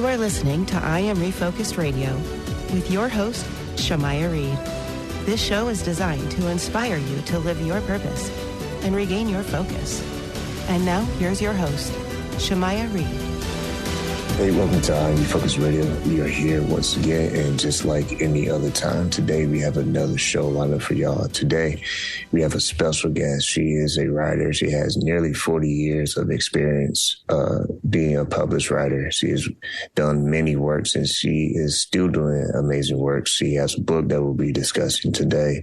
You are listening to I Am Refocused Radio with your host, Shamaya Reed. This show is designed to inspire you to live your purpose and regain your focus. And now, here's your host, Shamaya Reed. Hey, welcome to I Am Refocused Radio. We are here once again, and just like any other time, today we have another show lined up for y'all. Today, we have a special guest. She is a writer. She has nearly 40 years of experience being a published writer. She has done many works, and she is still doing amazing work. She has a book that we'll be discussing today,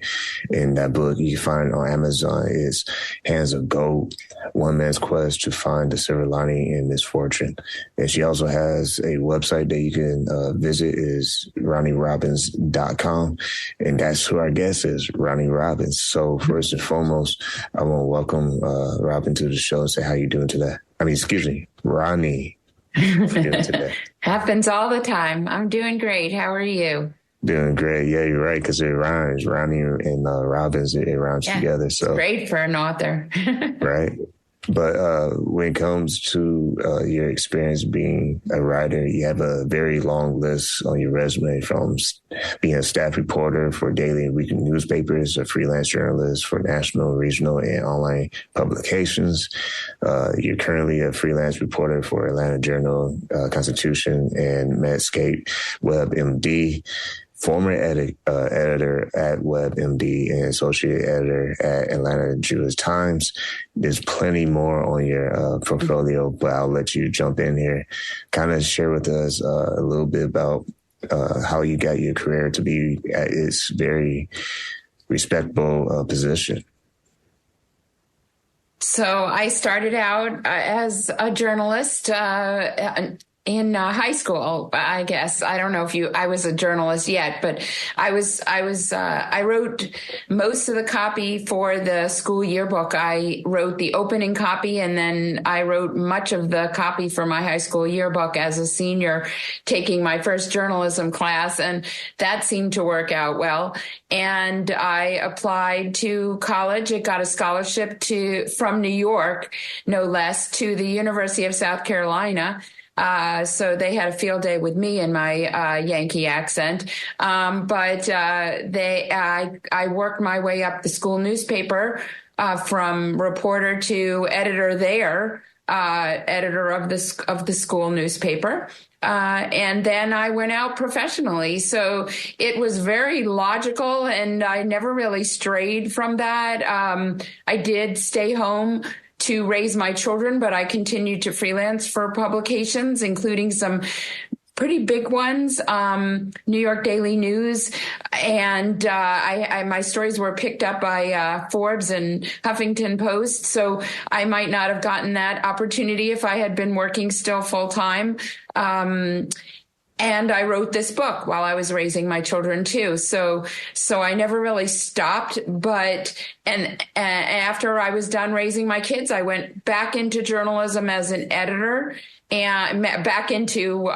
and that book you can find on Amazon is Hands of Gold, One Man's Quest to Find the Silver Lining in Misfortune. And she also has a website that you can visit is RoniRobbins.com. And that's who our guest is, Roni Robbins. So first and foremost, I want to welcome Robin to the show and say how you doing today. Roni. How you doing today? Happens all the time. I'm doing great. How are you? Doing great. Yeah, you're right, because it rhymes. Roni and Robbins, it rhymes together. So great for an author. Right. But when it comes to your experience being a writer, you have a very long list on your resume, from being a staff reporter for daily and weekly newspapers, a freelance journalist for national, regional, and online publications. You're currently a freelance reporter for Atlanta Journal, Constitution, and Medscape, WebMD. Former editor at WebMD and associate editor at Atlanta Jewish Times. There's plenty more on your portfolio, but I'll let you jump in here. Kind of share with us a little bit about how you got your career to be at its very respectable position. So I started out as a journalist in high school, I guess. I don't know if I was a journalist yet, but I wrote most of the copy for the school yearbook. I wrote the opening copy, and then I wrote much of the copy for my high school yearbook as a senior, taking my first journalism class, and that seemed to work out well. And I applied to college. It got a scholarship from New York, no less, to the University of South Carolina. So they had a field day with me and my Yankee accent. But I worked my way up the school newspaper from reporter to editor there, editor of the school newspaper. And then I went out professionally. So it was very logical, and I never really strayed from that. I did stay home to raise my children, but I continued to freelance for publications, including some pretty big ones, New York Daily News, and my stories were picked up by Forbes and Huffington Post. So I might not have gotten that opportunity if I had been working still full time. And I wrote this book while I was raising my children too. So I never really stopped, and after I was done raising my kids, I went back into journalism as an editor and back into,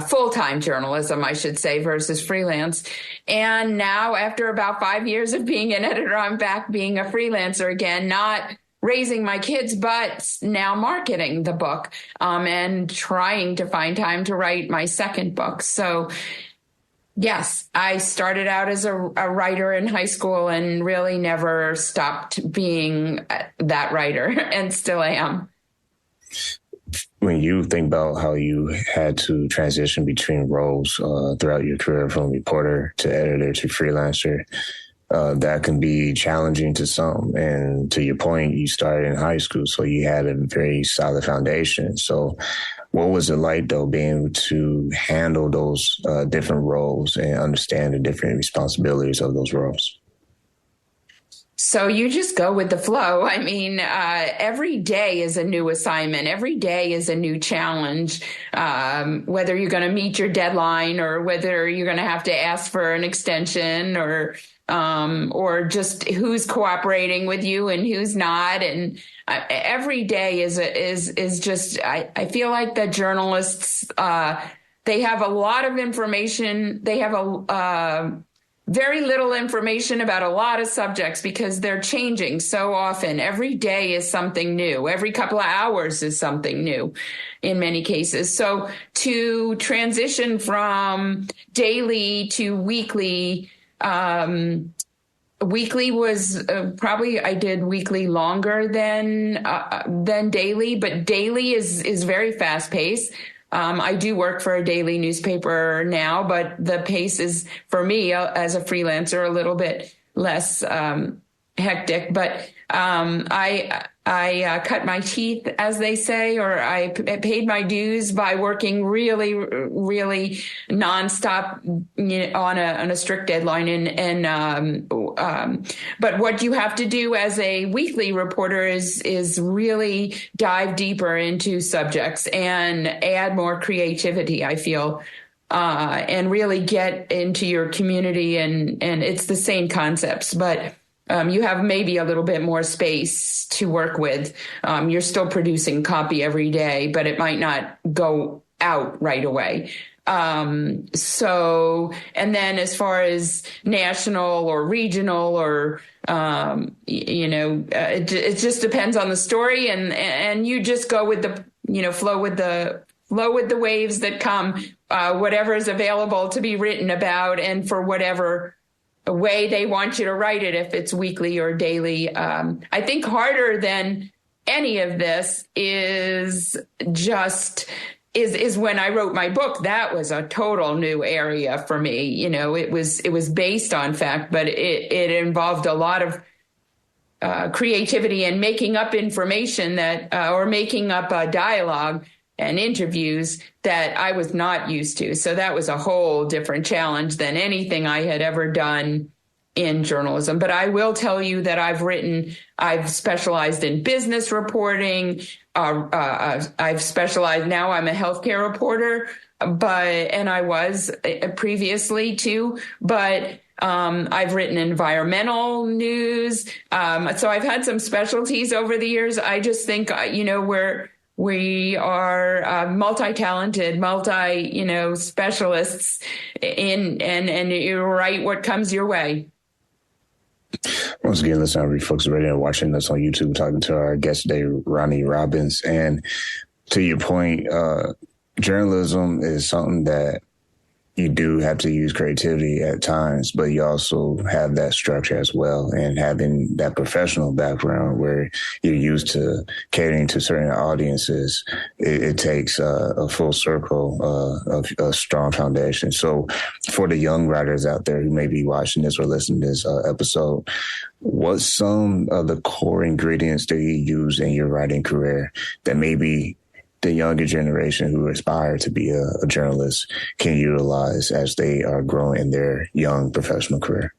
full-time journalism, I should say, versus freelance. And now after about 5 years of being an editor, I'm back being a freelancer again, not raising my kids, but now marketing the book, and trying to find time to write my second book. So yes, I started out as a writer in high school and really never stopped being that writer, and still am. When you think about how you had to transition between roles throughout your career, from reporter to editor to freelancer, that can be challenging to some. And to your point, you started in high school, so you had a very solid foundation. So what was it like, though, being able to handle those different roles and understand the different responsibilities of those roles? So you just go with the flow. I mean, every day is a new assignment. Every day is a new challenge, whether you're going to meet your deadline or whether you're going to have to ask for an extension, or just who's cooperating with you and who's not. And every day is just, I feel like the journalists, they have a lot of information. They have very little information about a lot of subjects because they're changing so often. Every day is something new. Every couple of hours is something new in many cases. So to transition from daily to weekly, weekly was probably I did weekly longer than daily, but daily is very fast paced. I do work for a daily newspaper now, but the pace is for me as a freelancer a little bit less hectic. But I cut my teeth, as they say, or I paid my dues by working really, really nonstop, on a strict deadline. But what you have to do as a weekly reporter is really dive deeper into subjects and add more creativity, I feel. And really get into your community, and it's the same concepts, but you have maybe a little bit more space to work with. You're still producing copy every day, but it might not go out right away. So, and then as far as national or regional or, it just depends on the story, and you just go with the, flow with the waves that come, whatever is available to be written about, and for whatever way they want you to write it, if it's weekly or daily. I think harder than any of this is when I wrote my book. That was a total new area for me. It was based on fact, but it involved a lot of creativity and making up information or making up a dialogue and interviews that I was not used to. So that was a whole different challenge than anything I had ever done in journalism. But I will tell you that I've specialized in business reporting. I've specialized, now I'm a healthcare reporter, and I was previously too, but I've written environmental news. So I've had some specialties over the years. I just think, we are multi-talented, specialists and you write what comes your way. Once again, listen, every folks already watching us on YouTube, talking to our guest today, Roni Robbins. And to your point, journalism is something that you do have to use creativity at times, but you also have that structure as well. And having that professional background where you're used to catering to certain audiences, it takes a full circle of a strong foundation. So for the young writers out there who may be watching this or listening to this episode, what's some of the core ingredients that you use in your writing career that maybe the younger generation who aspire to be a journalist can utilize as they are growing in their young professional career?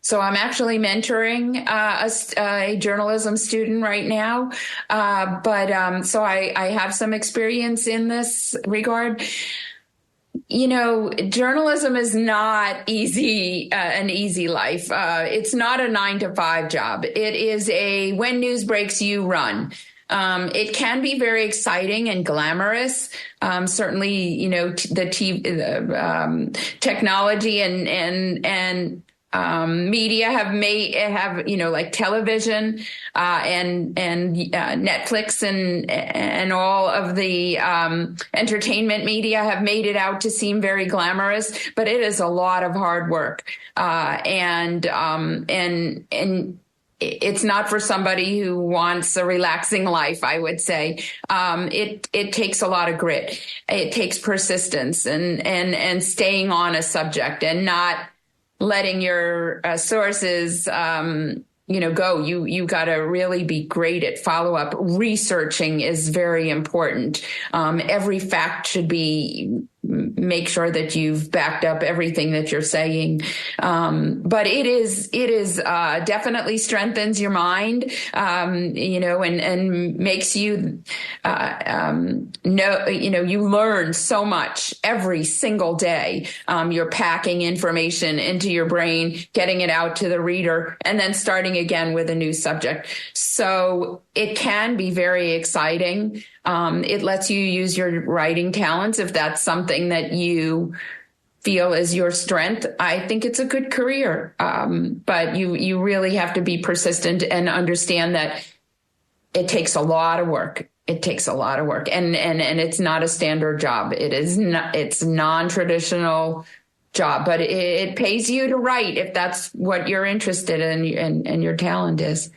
So I'm actually mentoring a journalism student right now. So I have some experience in this regard. Journalism is not easy, an easy life. It's not a 9-to-5 job. It is when news breaks, you run. It can be very exciting and glamorous. Certainly, the technology and media have like television, and Netflix and all of the, entertainment media have made it out to seem very glamorous, but it is a lot of hard work. And it's not for somebody who wants a relaxing life, I would say. It takes a lot of grit. It takes persistence and staying on a subject and not letting your sources, go. You got to really be great at follow up. Researching is very important. Every fact should make sure that you've backed up everything that you're saying. But it is definitely strengthens your mind, and makes you, you learn so much every single day. You're packing information into your brain, getting it out to the reader, and then starting again with a new subject. So it can be very exciting. It lets you use your writing talents if that's something that you feel is your strength, I think it's a good career. But you really have to be persistent and understand that it takes a lot of work. It takes a lot of work, and it's not a standard job. It's non-traditional job, but it pays you to write if that's what you're interested in and your talent is.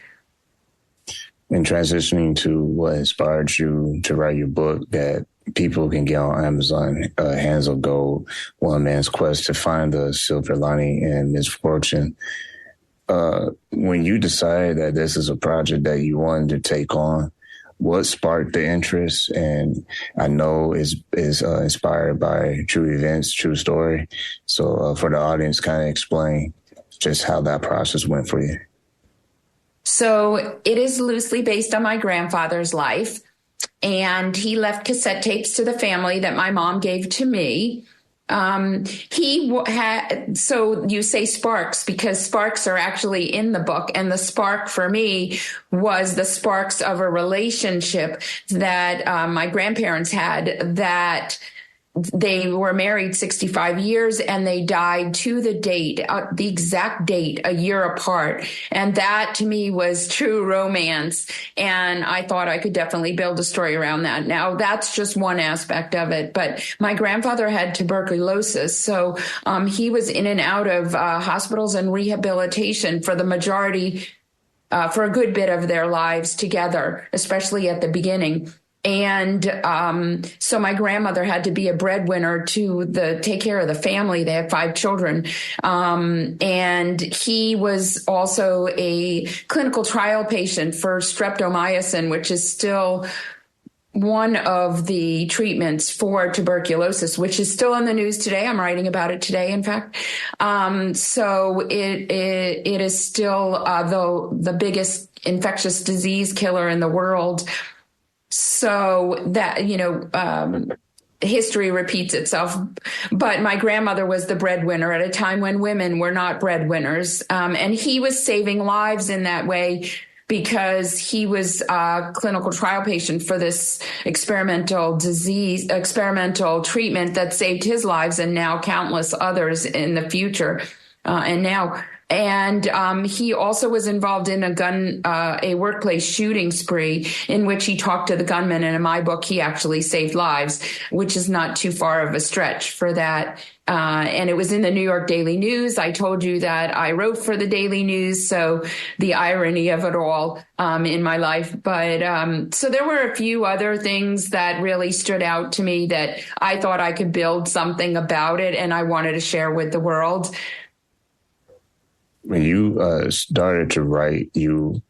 And transitioning to what inspired you to write your book that people can get on Amazon, Hands of Gold, One Man's Quest to Find the Silver Lining in Misfortune. When you decided that this is a project that you wanted to take on, what sparked the interest? And I know is inspired by true events, true story. So for the audience, kind of explain just how that process went for you. So it is loosely based on my grandfather's life, and he left cassette tapes to the family that my mom gave to me. He had, so you say sparks because sparks are actually in the book. And the spark for me was the sparks of a relationship that my grandparents had, that they were married 65 years and they died to the date, the exact date, a year apart. And that to me was true romance. And I thought I could definitely build a story around that. Now that's just one aspect of it. But my grandfather had tuberculosis. So he was in and out of hospitals and rehabilitation for the majority, for a good bit of their lives together, especially at the beginning. And so my grandmother had to be a breadwinner to take care of the family. They had 5 children. And he was also a clinical trial patient for streptomycin, which is still one of the treatments for tuberculosis, which is still in the news today. I'm writing about it today, in fact. So it is still the biggest infectious disease killer in the world. So that, history repeats itself. But my grandmother was the breadwinner at a time when women were not breadwinners. And he was saving lives in that way because he was a clinical trial patient for this experimental treatment that saved his lives and now countless others in the future. And he also was involved in a workplace shooting spree in which he talked to the gunman. And in my book, he actually saved lives, which is not too far of a stretch for that. And it was in the New York Daily News. I told you that I wrote for the Daily News. So the irony of it all in my life. But so there were a few other things that really stood out to me that I thought I could build something about it and I wanted to share with the world. When you started to write, you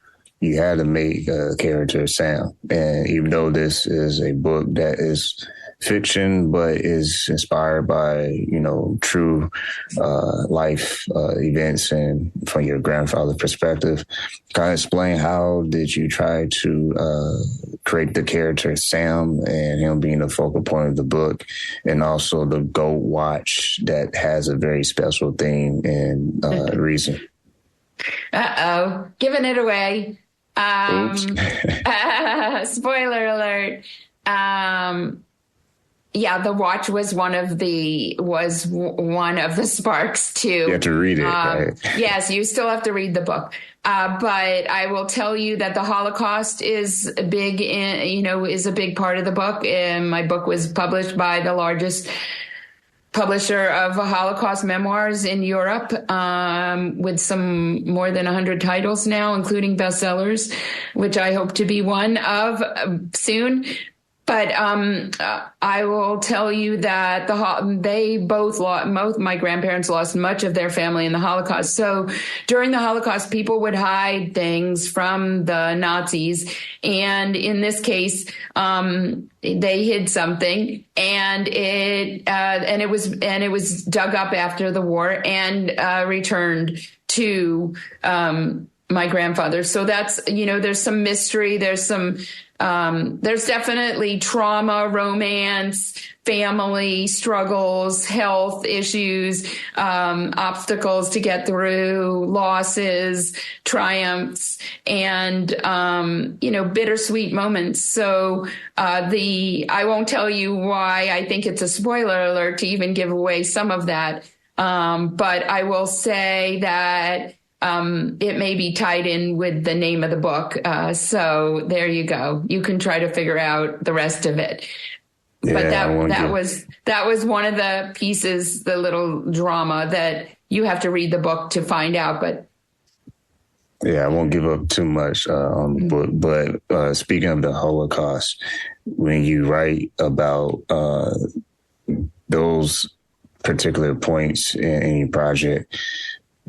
had to make a character Sam. And even though this is a book that is fiction, but is inspired by, true life events and from your grandfather's perspective, kind of explain how did you try to create the character Sam and him being the focal point of the book, and also the gold watch that has a very special theme and reason. Giving it away. Oops. Spoiler alert. Yeah, the watch was one of the sparks too. You have to read it, right? Yes, you still have to read the book. But I will tell you that the Holocaust is a big part of the book. And my book was published by the largest publisher of Holocaust memoirs in Europe, with some more than 100 titles now, including bestsellers, which I hope to be one of soon. But I will tell you that both my grandparents lost much of their family in the Holocaust. So during the Holocaust, people would hide things from the Nazis, and in this case, they hid something, and it was dug up after the war and returned to my grandfather. So that's, there's some mystery. There's definitely trauma, romance, family struggles, health issues, obstacles to get through, losses, triumphs, and, bittersweet moments. So, I won't tell you why I think it's a spoiler alert to even give away some of that. But I will say that it may be tied in with the name of the book. So there you go. You can try to figure out the rest of it. Yeah, but that was one of the pieces, the little drama that you have to read the book to find out. But yeah, I won't give up too much on the book. But speaking of the Holocaust, when you write about those particular points in any project,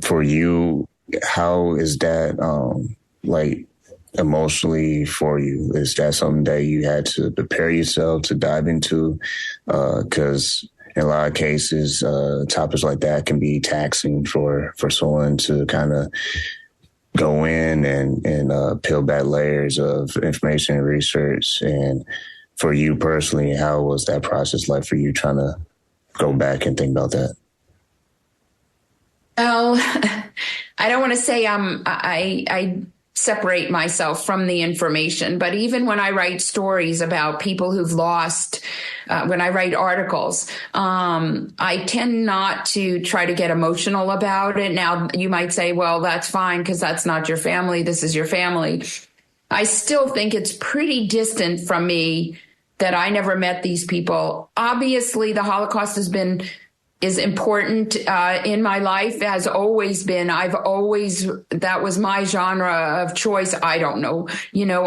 for you, how is that emotionally for you? Is that something that you had to prepare yourself to dive into? Because in a lot of cases, topics like that can be taxing for someone to kind of go in and peel back layers of information and research. And for you personally, how was that process like for you trying to go back and think about that? Well, I don't want to say I separate myself from the information, but even when I write stories about people who've lost, when I write articles, I tend not to try to get emotional about it. Now, you might say, well, that's fine because that's not your family. This is your family. I still think it's pretty distant from me that I never met these people. Obviously, the Holocaust is important in my life, has always been. That was my genre of choice. I don't know.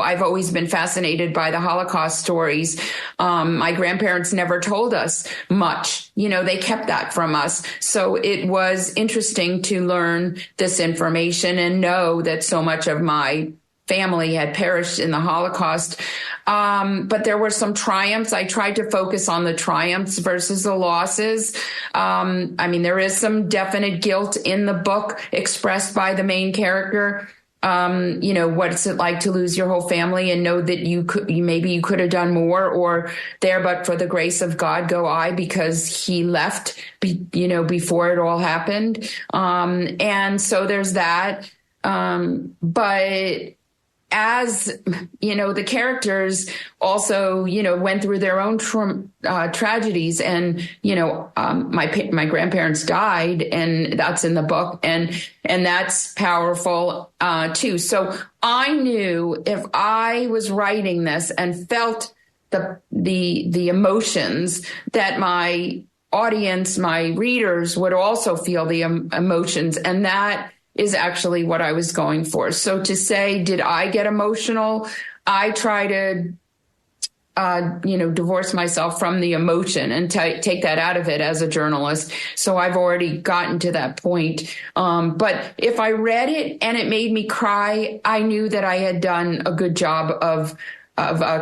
I've always been fascinated by the Holocaust stories. My grandparents never told us much. They kept that from us. So it was interesting to learn this information and know that so much of my family had perished in the Holocaust. But there were some triumphs. I tried to focus on the triumphs versus the losses. There is some definite guilt in the book expressed by the main character. What's it like to lose your whole family and know that you could have done more, or there, but for the grace of God, go I, because he left, before it all happened. And so there's that. But as the characters also, went through their own tragedies, and my grandparents died, and that's in the book, and that's powerful too. So I knew if I was writing this and felt the emotions, that my audience, my readers, would also feel the emotions, and that is actually what I was going for. So to say, did I get emotional? I try to, divorce myself from the emotion and take that out of it as a journalist. So I've already gotten to that point. But if I read it and it made me cry, I knew that I had done a good job of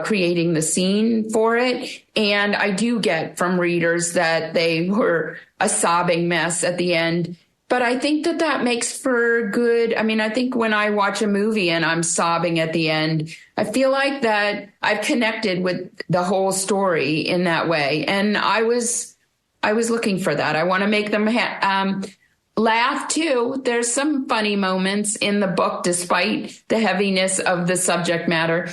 creating the scene for it. And I do get from readers that they were a sobbing mess at the end. But I think that makes for good. I think when I watch a movie and I'm sobbing at the end, I feel like that I've connected with the whole story in that way. And I was looking for that. I want to make them laugh too. There's some funny moments in the book, despite the heaviness of the subject matter.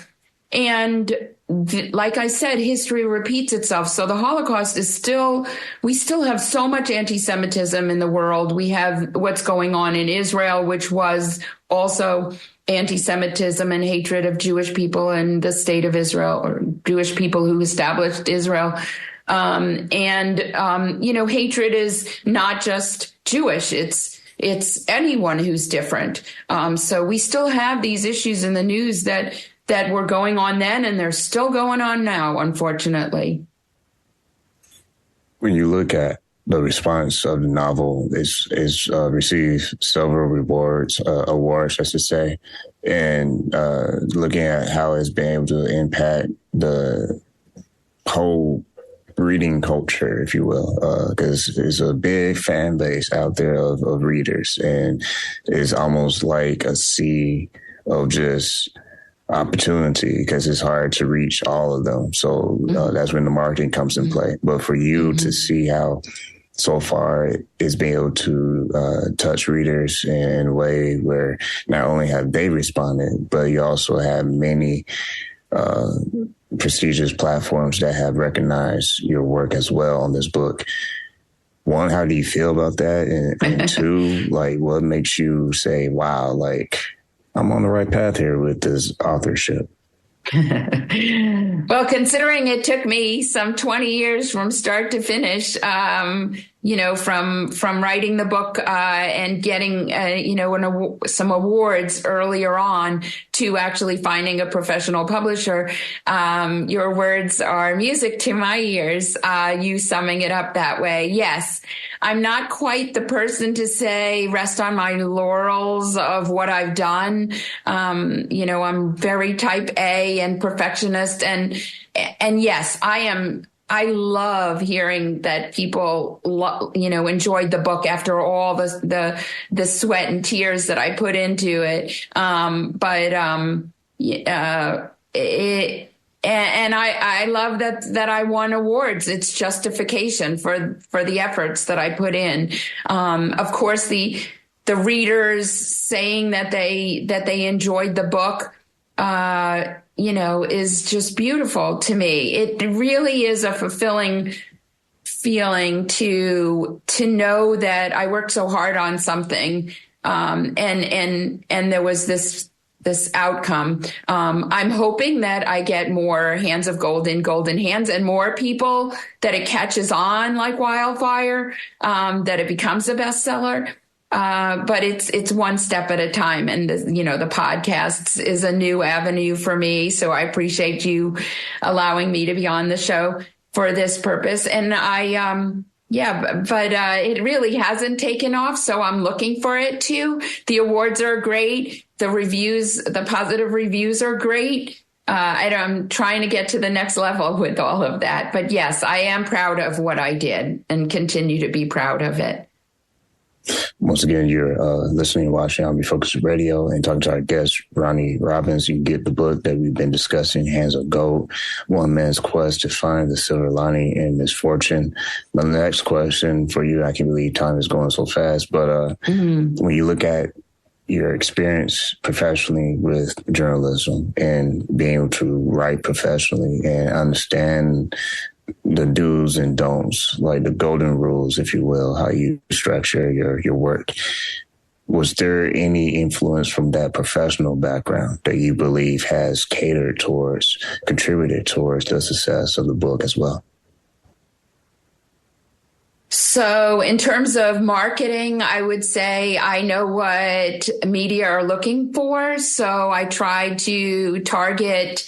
And like I said, history repeats itself. So the Holocaust we still have so much anti-Semitism in the world. We have what's going on in Israel, which was also anti-Semitism and hatred of Jewish people and the state of Israel, or Jewish people who established Israel. Hatred is not just Jewish. It's anyone who's different. So we still have these issues in the news that were going on then, and they're still going on now, unfortunately. When you look at the response of the novel, it's received several awards, I should say, and looking at how it's been able to impact the whole reading culture, if you will, because there's a big fan base out there of readers, and it's almost like a sea of just opportunity because it's hard to reach all of them. So that's when the marketing comes in play. But for you to see how so far it's been able to touch readers in a way where not only have they responded, but you also have many prestigious platforms that have recognized your work as well on this book. One, how do you feel about that? And two, like, what makes you say, wow, like, I'm on the right path here with this authorship? Well, considering it took me some 20 years from start to finish, from writing the book and getting, some awards earlier on to actually finding a professional publisher, your words are music to my ears, you summing it up that way. Yes, I'm not quite the person to say rest on my laurels of what I've done. I'm very type A and perfectionist. And yes, I love hearing that people, enjoyed the book after all the sweat and tears that I put into it. And I love that I won awards. It's justification for the efforts that I put in. Of course, the readers saying that they enjoyed the book, is just beautiful to me. It really is a fulfilling feeling to know that I worked so hard on something, and there was this outcome. I'm hoping that I get more hands of gold in golden hands and more people that it catches on like wildfire, that it becomes a bestseller. But it's one step at a time. And, the podcast is a new avenue for me. So I appreciate you allowing me to be on the show for this purpose. And it really hasn't taken off. So I'm looking for it to. The awards are great. The positive reviews are great. I'm trying to get to the next level with all of that. But yes, I am proud of what I did and continue to be proud of it. Once again, you're listening and watching on Refocus Radio and talking to our guest, Roni Robbins. You can get the book that we've been discussing, Hands of Gold, One Man's Quest to Find the Silver Lining in Misfortune. The next question for you, I can't believe time is going so fast, but when you look at your experience professionally with journalism and being able to write professionally and understand the do's and don'ts, like the golden rules, if you will, how you structure your work. Was there any influence from that professional background that you believe has contributed towards the success of the book as well? So in terms of marketing, I would say I know what media are looking for. So I try to target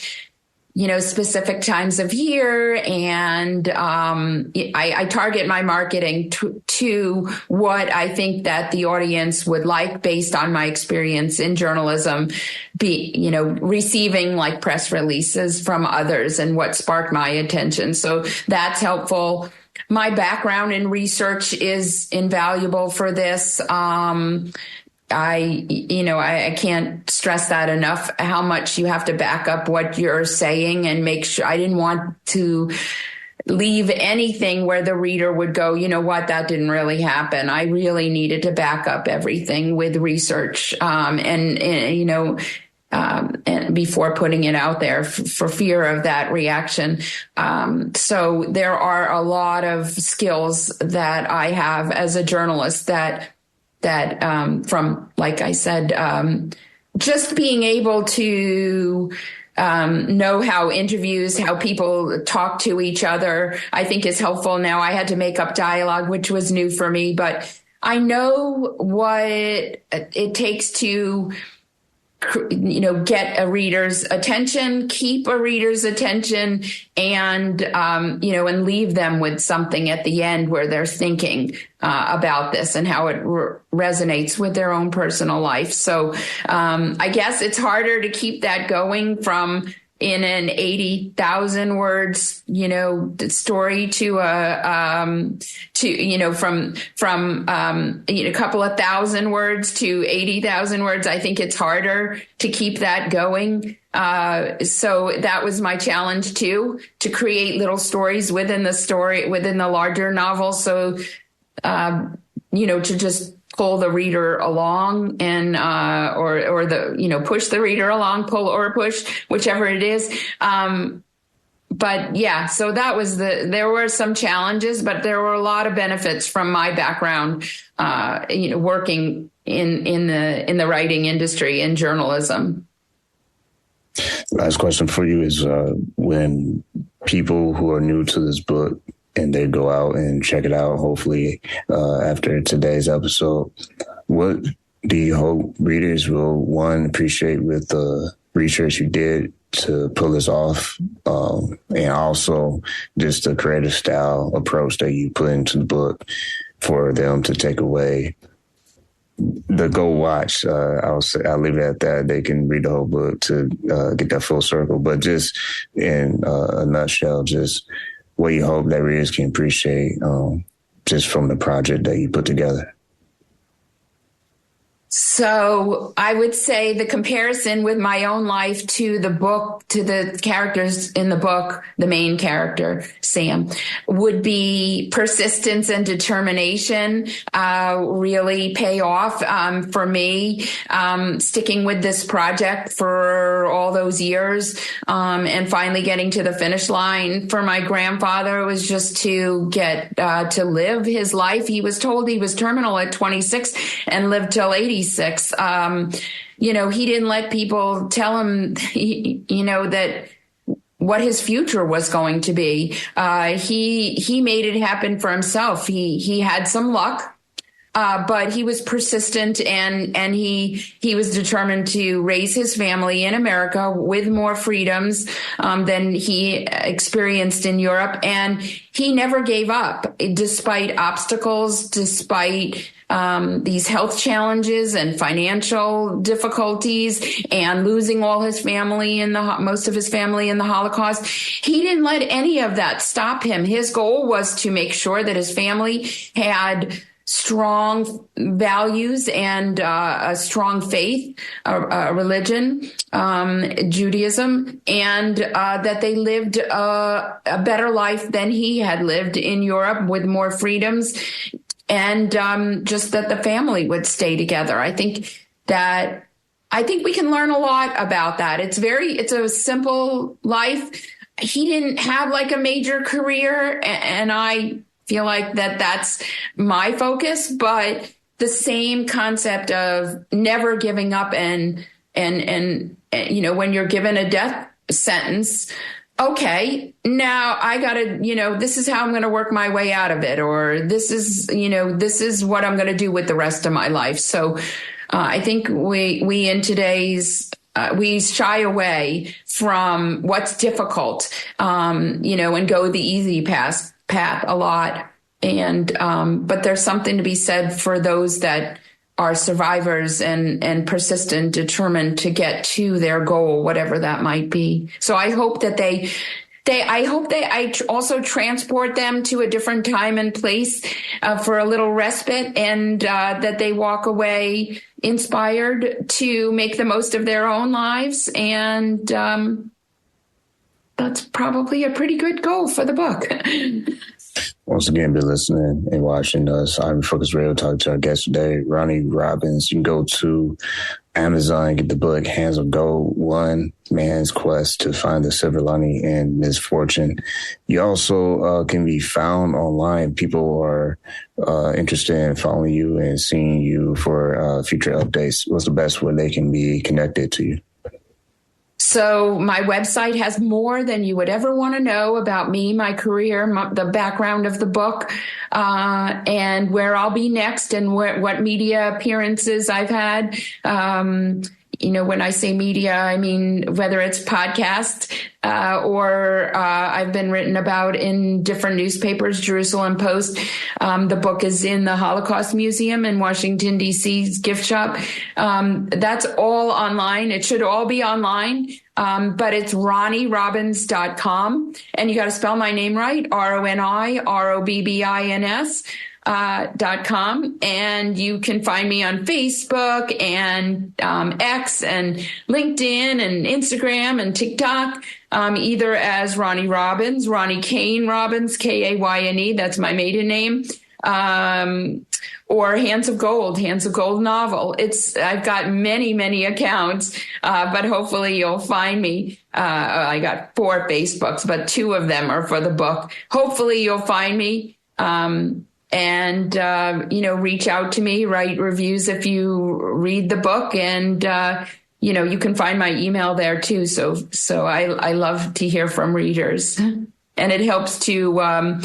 specific times of year, and I target my marketing to what I think that the audience would like based on my experience in journalism, receiving like press releases from others and what sparked my attention. So that's helpful. My background in research is invaluable for this. I can't stress that enough, how much you have to back up what you're saying and make sure. I didn't want to leave anything where the reader would go, you know what, that didn't really happen. I really needed to back up everything with research, and before putting it out there for fear of that reaction. So there are a lot of skills that I have as a journalist that from, like I said, just being able to know how people talk to each other, I think is helpful. Now I had to make up dialogue, which was new for me, but I know what it takes to get a reader's attention, keep a reader's attention, and leave them with something at the end where they're thinking about this and how it resonates with their own personal life. So I guess it's harder to keep that going from in an 80,000 words, story to from a couple of thousand words to 80,000 words. I think it's harder to keep that going. So that was my challenge too, to create little stories within the larger novel. So, to just pull the reader along and, push the reader along, pull or push, whichever it is. But yeah, so there were some challenges, but there were a lot of benefits from my background, working in the writing industry in journalism. Last question for you is, when people who are new to this book and they go out and check it out, hopefully after today's episode, what do you hope readers will, one, appreciate with the research you did to pull this off, and also just the creative style approach that you put into the book for them to take away? The go watch, I'll leave it at that. They can read the whole book to get that full circle. But just in a nutshell, just what you hope that readers can appreciate just from the project that you put together. So I would say the comparison with my own life to the book, to the characters in the book, the main character, Sam, would be persistence and determination really pay off for me, sticking with this project for all those years and finally getting to the finish line. For my grandfather, it was just to get to live his life. He was told he was terminal at 26 and lived till 86. He didn't let people tell him, that what his future was going to be. He made it happen for himself. He had some luck, but he was persistent and he was determined to raise his family in America with more freedoms than he experienced in Europe. And he never gave up despite obstacles, despite these health challenges and financial difficulties and losing all his family most of his family in the Holocaust. He didn't let any of that stop him. His goal was to make sure that his family had strong values and a strong faith, a religion, Judaism, and that they lived a better life than he had lived in Europe with more freedoms. And just that the family would stay together. I think we can learn a lot about that. It's a simple life. He didn't have like a major career, and I feel like that's my focus. But the same concept of never giving up and when you're given a death sentence, okay, now I gotta, this is how I'm going to work my way out of it, or this is what I'm going to do with the rest of my life. So I think we in today's, we shy away from what's difficult, and go the easy path a lot. And, but there's something to be said for those that are survivors and persistent, determined to get to their goal, whatever that might be. So I hope that I also transport them to a different time and place for a little respite, and that they walk away inspired to make the most of their own lives. And that's probably a pretty good goal for the book. Once again, been listening and watching us. I'm Focus Radio, talking to our guest today, Roni Robbins. You can go to Amazon and get the book, Hands of Gold, One Man's Quest to Find the Silver Lining in Misfortune. You also can be found online. People are interested in following you and seeing you for future updates. What's the best way they can be connected to you? So my website has more than you would ever want to know about me, my career, the background of the book, and where I'll be next and what media appearances I've had. When I say media, I mean whether it's podcast or I've been written about in different newspapers, Jerusalem Post. The book is in the Holocaust Museum in Washington, D.C.'s gift shop. That's all online. It should all be online. But it's RoniRobbins.com. And you got to spell my name right, RoniRobbins.com. And you can find me on Facebook and X and LinkedIn and Instagram and TikTok, either as Roni Robbins, Roni Kane Robbins, Kayne, that's my maiden name, or Hands of Gold novel. I've got many accounts, but hopefully you'll find me. I got 4 Facebooks, but 2 of them are for the book. Hopefully you'll find me. And reach out to me, write reviews if you read the book, and, you can find my email there too. So I love to hear from readers, and it helps to,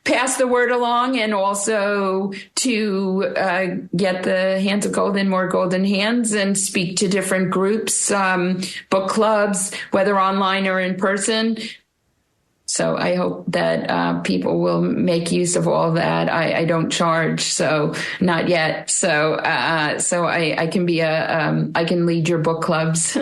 pass the word along, and also to, get the Hands of Gold in more golden hands, and speak to different groups, book clubs, whether online or in person. So I hope that people will make use of all that. I don't charge, so not yet. So I can be I can lead your book clubs.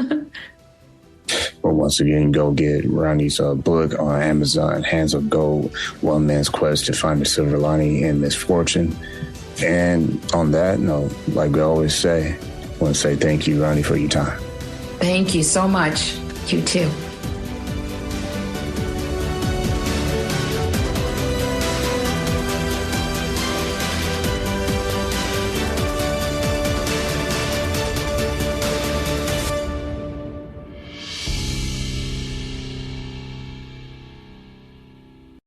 Well, once again, go get Roni's book on Amazon, Hands of Gold, One Man's Quest to Find the Silver Lining in Misfortune. And on that note, like we always say, I want to say thank you, Roni, for your time. Thank you so much. You too.